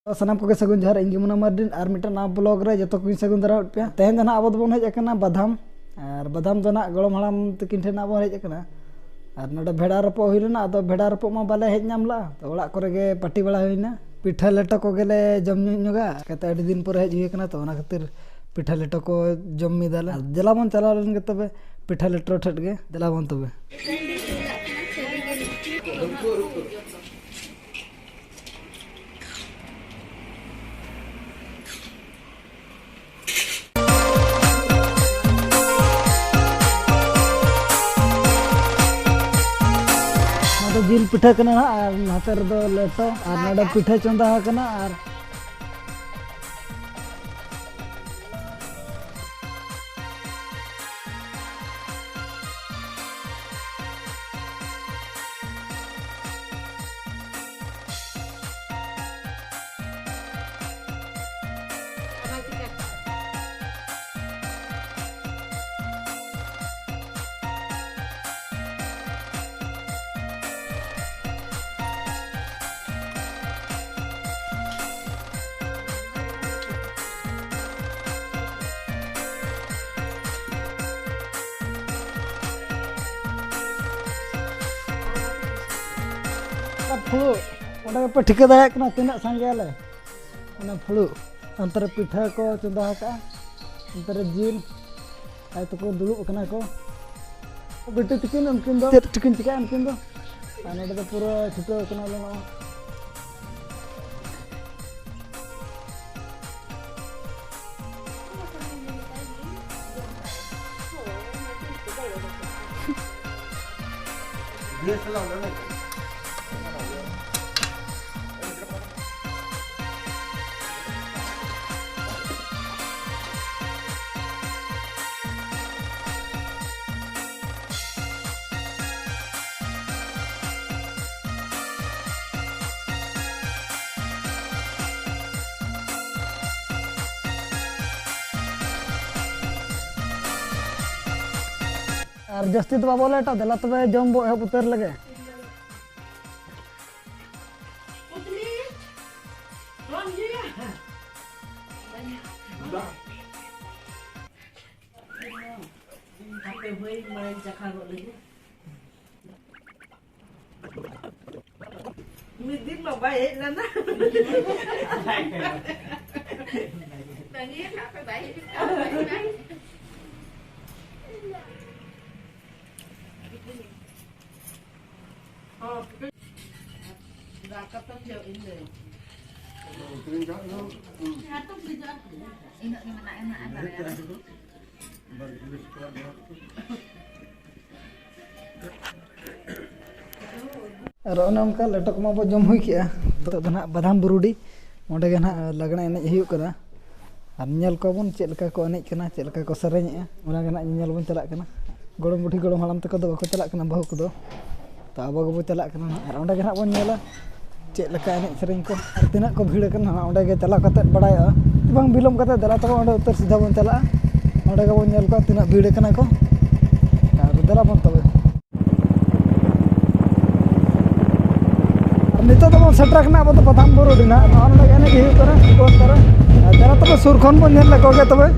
सानाम को सगुन जहर इंगे मुना मार्डिन और मिटन ना ब्लॉग रे जतो को सगुन दरा पे तेहन जना अब बन हेज अकना बादाम और बादाम दो ना गलम हड़ाम तकिन ठेन अब हेज अकना और नोडे भेड़ा रपो हुइना अदो भेड़ा रपो मा बाले हेज नामला तो ओड़ा करे गे पार्टी बड़ा हुइना पिठा लेटो को गेले जम नुगा कते अडी दिन पर हेज हुइ अकना तो ओना खातिर पिठा लेटो को जम मिदाले जला बन चला लन गे तबे पिठा लेटो ठट गे जला बन तबे जिल पिठा कना और हाथे रे लेटो और नडे पिठा चंदा कना और फुलू पे ठिका दाड़ा तीना संगे फुलू अंतर पिठा को चंदा अंतर जिल आई तो को दुड़ूब को बेटी तकिन उनकिन दो चिकिन चिका उनकिन दो नोडे पूरा छुटो और जस्ती तो बाबो लेटा देला तबे जम बो एहब उतर लगे और उनका लेटक मा जम हुई किया तो ना बादाम बुरुडी ओंडे गे ना लगना एनज हुई करा और नेल को बन चेलका को एनज कना चेलका को सेरेញओना गे ना नेल बन चला कना गोड़म बुढ़ी गोड़म हाड़ाम तक दो बाको चला कना बहु को दो तो अब गबो चला कना और ओंडे गे ना बन नेला चेलका एनज सेरेញको तिना को भीड़ कना ओंडे गे चला कते बडाया बांग बिलम कते दला तब ओंडे उतर सीधा बन चला ओंडे गे बन नेल को तिना भीड़ कना को और दला बन तबे नितो तो सेटर कना अब तो बादाम बुरुडी ना नोडे एनज हुई करा को करा दला तबे सुर खन बन नेल को गे तबे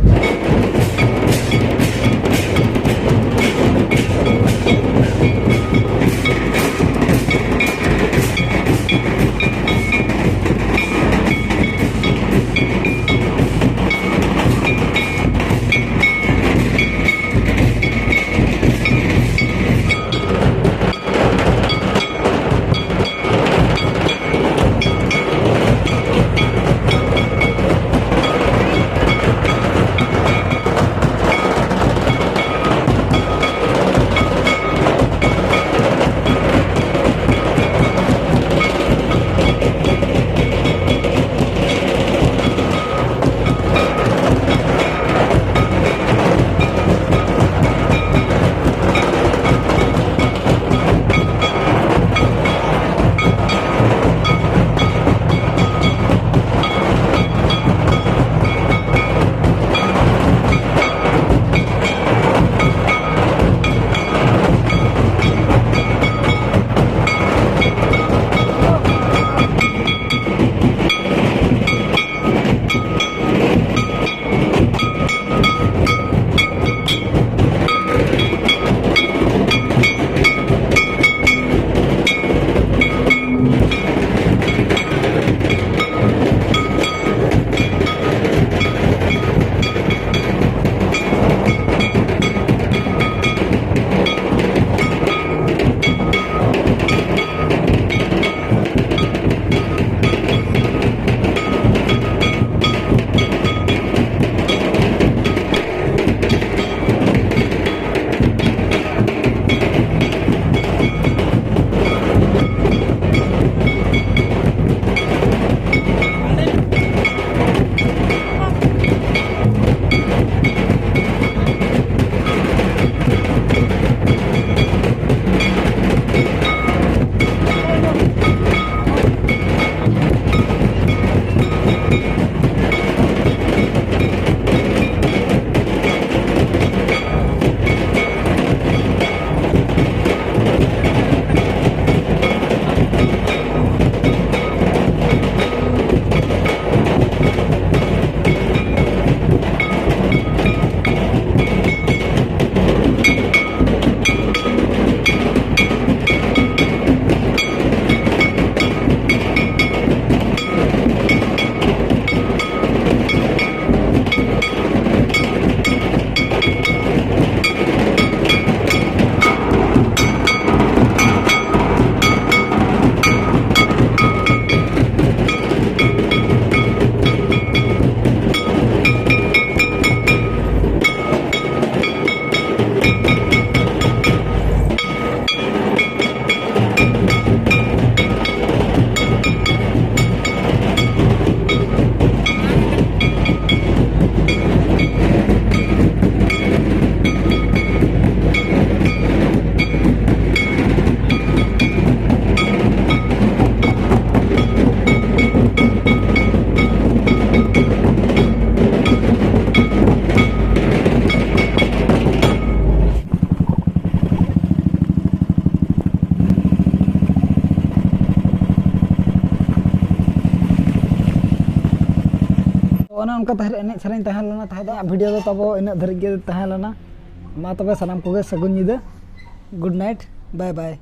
ᱚᱱᱟ ᱚᱱᱠᱟ ᱛᱟᱦᱮᱸ ᱮᱱᱮᱡ ᱥᱮᱨᱮᱧ ᱛᱟᱦᱮᱸ ᱞᱮᱱᱟ ᱛᱟᱦᱮᱸ ᱵᱷᱤᱰᱤᱭᱳ ᱫᱚ ᱛᱟᱵᱚ ᱤᱱᱟᱹᱜ ᱫᱷᱟᱹᱨᱤᱡ ᱜᱮ ᱛᱟᱦᱮᱸ ᱞᱮᱱᱟ ᱢᱟ ᱛᱚᱵᱮ ᱥᱟᱱᱟᱢ ᱠᱚᱜᱮ ᱥᱟᱹᱜᱩᱱ ᱧᱤᱫᱟᱹ गुड नाइट बाय बाय।